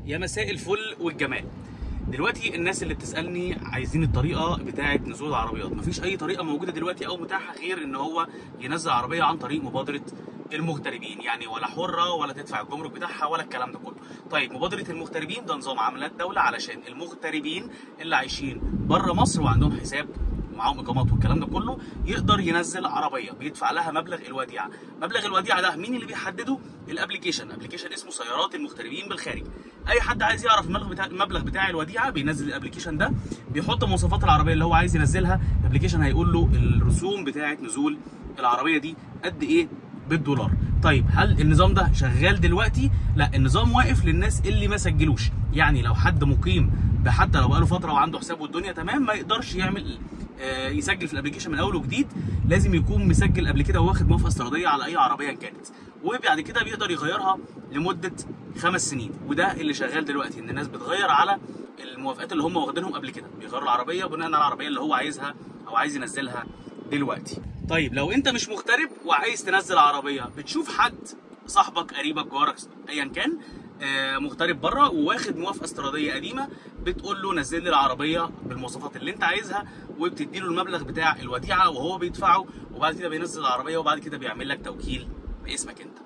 يا مساء الفل والجمال. دلوقتي الناس اللي بتسالني عايزين الطريقه بتاعه نزول العربيات، مفيش اي طريقه موجوده دلوقتي او متاحه غير ان هو ينزل عربيه عن طريق مبادره المغتربين، يعني ولا حره ولا تدفع الجمرك بتاعها ولا الكلام ده كله. طيب مبادره المغتربين ده نظام عاملاه الدوله علشان المغتربين اللي عايشين بره مصر وعندهم حساب ومعاهم اقامات والكلام ده كله يقدر ينزل عربيه بيدفع لها مبلغ الوديعه. مبلغ الوديعه ده مين اللي بيحدده؟ الابلكيشن اسمه سيارات المغتربين بالخارج. اي حد عايز يعرف المبلغ بتاع الوديعه بينزل الابلكيشن ده، بيحط مواصفات العربيه اللي هو عايز ينزلها. الابلكيشن هيقول له الرسوم بتاعه نزول العربيه دي قد ايه بالدولار. طيب هل النظام ده شغال دلوقتي؟ لا، النظام واقف للناس اللي ما سجلوش. يعني لو حد مقيم حتى لو بقاله فتره وعنده حساب والدنيا تمام ما يقدرش يعمل يسجل في الابلكيشن من اول وجديد، لازم يكون مسجل قبل كده وواخد موافقه استيراديه على اي عربيه كانت، وبعد كده بيقدر يغيرها لمده 5 سنين. وده اللي شغال دلوقتي، ان الناس بتغير على الموافقات اللي هم واخدينهم قبل كده، بيغيروا العربيه بناء على العربيه اللي هو عايزها او عايز ينزلها دلوقتي. طيب لو انت مش مغترب وعايز تنزل عربيه، بتشوف حد صاحبك قريبك جارك ايا كان مغترب بره وواخد موافقه استيراديه قديمه، بتقول له نزل لي العربيه بالمواصفات اللي انت عايزها، وبتدي له المبلغ بتاع الوديعه وهو بيدفعه، وبعد كده بينزل العربيه، وبعد كده بيعمل لك توكيل باسمك انت.